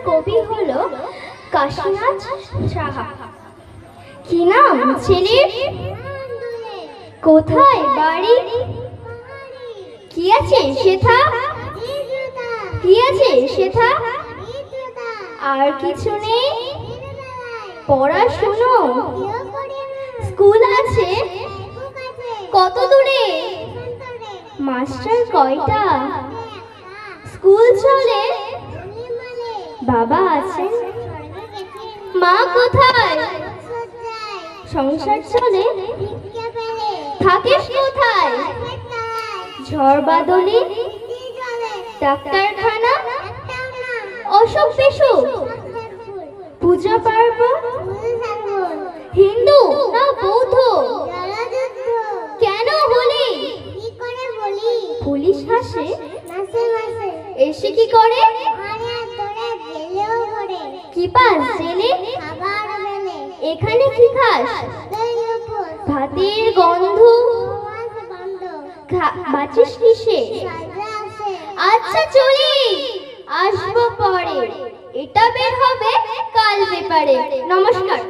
কবি হলো কাশীনাথ সাহা। কি নাম ছেলের? কোথায় বাড়ি? কি আছে সেথা? কি আছে সেথা? আর কিছু নেই? পড়াশুনো? স্কুল আছে? কত দূরে? মাস্টার কয়টা? স্কুল চলে? বাবা আছেন? মা কোথায়? সংসার চলে? থাকিস কোথায়? ঝড় বাদলে? ডাক্তারখানা? অসুখ বিসুখ? পূজা পার্বণ? হিন্দু না বৌদ্ধ? কেন হলি? পুলিশ হাসে? এসে কি করে? কি পাস জেলে? এখানে কি খাস? ভাতের গন্ধ? বাঁচিস কিসে? আচ্ছা চলি, আসবো পরে। এটা বের হবে কাল পেপারে। নমস্কার।